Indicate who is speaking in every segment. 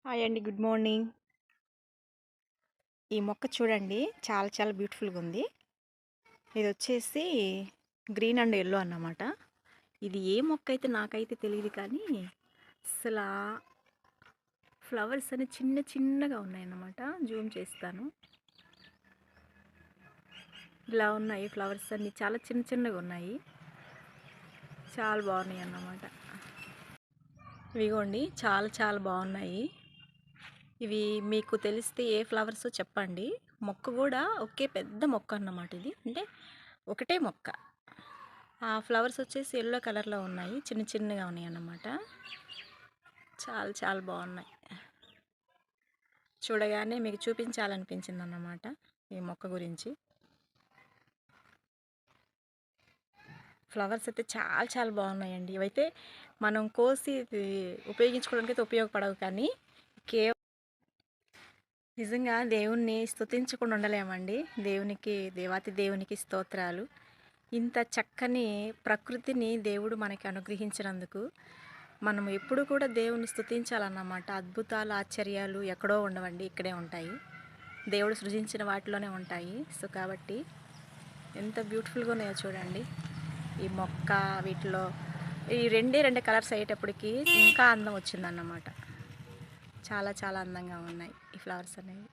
Speaker 1: Hi అండి. Good morning. ఈ మొక్క చూడండి, చాలా చాలా బ్యూటిఫుల్గా ఉంది. ఇది వచ్చేసి గ్రీన్ అండ్ ఎల్లో అన్నమాట. ఇది ఏ మొక్క అయితే నాకైతే తెలియదు, కానీ అసలు ఫ్లవర్స్ అని చిన్న చిన్నగా ఉన్నాయన్నమాట. జూమ్ చేస్తాను. ఇలా ఉన్నాయి ఫ్లవర్స్ అన్ని, చాలా చిన్న చిన్నగా ఉన్నాయి. చాలా బాగున్నాయి అన్నమాట. ఇవిగోండి, చాలా చాలా బాగున్నాయి. ఇవి మీకు తెలిస్తే ఏ ఫ్లవర్స్ చెప్పండి. మొక్క కూడా ఒకే పెద్ద మొక్క అన్నమాట. ఇది అంటే ఒకటే మొక్క. ఆ ఫ్లవర్స్ వచ్చేసి ఎల్లో కలర్లో ఉన్నాయి, చిన్న చిన్నగా ఉన్నాయి అన్నమాట. చాలా చాలా బాగున్నాయి. చూడగానే మీకు చూపించాలనిపించింది అన్నమాట ఈ మొక్క గురించి. ఫ్లవర్స్ అయితే చాలా చాలా బాగున్నాయండి. ఇవైతే మనం కోసి ఉపయోగించుకోవడానికి అయితే ఉపయోగపడవు, కానీ కేవలం నిజంగా దేవుణ్ణి స్తుతించకుండా ఉండలేమండి. దేవాతి దేవునికి స్తోత్రాలు. ఇంత చక్కని ప్రకృతిని దేవుడు మనకి అనుగ్రహించినందుకు మనం ఎప్పుడు కూడా దేవుని స్తుతించాలన్నమాట. అద్భుతాలు, ఆశ్చర్యాలు ఎక్కడో ఉండవండి, ఇక్కడే ఉంటాయి. దేవుడు సృజించిన వాటిలోనే ఉంటాయి. సో కాబట్టి ఎంత బ్యూటిఫుల్గా ఉన్నాయో చూడండి. ఈ మొక్క వీటిలో ఈ రెండు కలర్స్ అయ్యేటప్పటికి ఇంకా అందం వచ్చిందన్నమాట. చాలా చాలా అందంగా ఉన్నాయి ఈ ఫ్లవర్స్ అనేవి.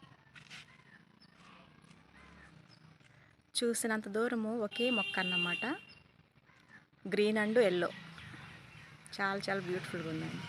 Speaker 1: చూసినంత దూరము ఒకే మొక్క అన్నమాట. గ్రీన్ అండ్ ఎల్లో చాలా చాలా బ్యూటిఫుల్గా ఉందండి.